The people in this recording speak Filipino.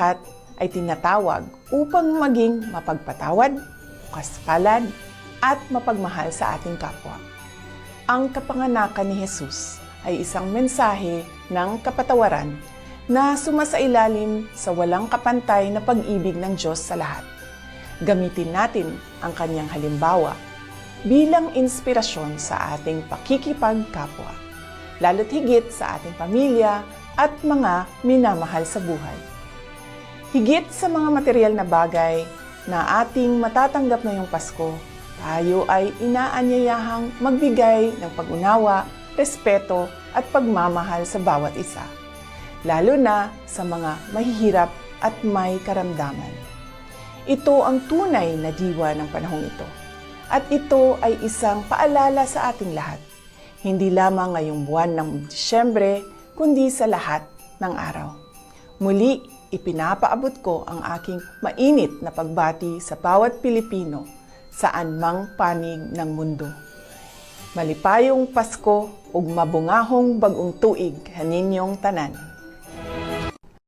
lahat ay tinatawag upang maging mapagpatawad, kaspalad, at mapagmahal sa ating kapwa. Ang kapanganakan ni Jesus ay isang mensahe ng kapatawaran na sumasailalim sa walang kapantay na pag-ibig ng Diyos sa lahat. Gamitin natin ang kanyang halimbawa bilang inspirasyon sa ating pakikipagkapwa, lalo't higit sa ating pamilya at mga minamahal sa buhay. Higit sa mga material na bagay na ating matatanggap ngayong Pasko, tayo ay inaanyayahang magbigay ng pag-unawa, respeto at pagmamahal sa bawat isa, lalo na sa mga mahihirap at may karamdaman. Ito ang tunay na diwa ng panahong ito. At ito ay isang paalala sa ating lahat, hindi lamang ngayong buwan ng Disyembre, kundi sa lahat ng araw. Muli, ipinapaabot ko ang aking mainit na pagbati sa bawat Pilipino saan mang panig ng mundo. Malipayong Pasko ug mabungahong bag-ong tuig kaninyong tanan.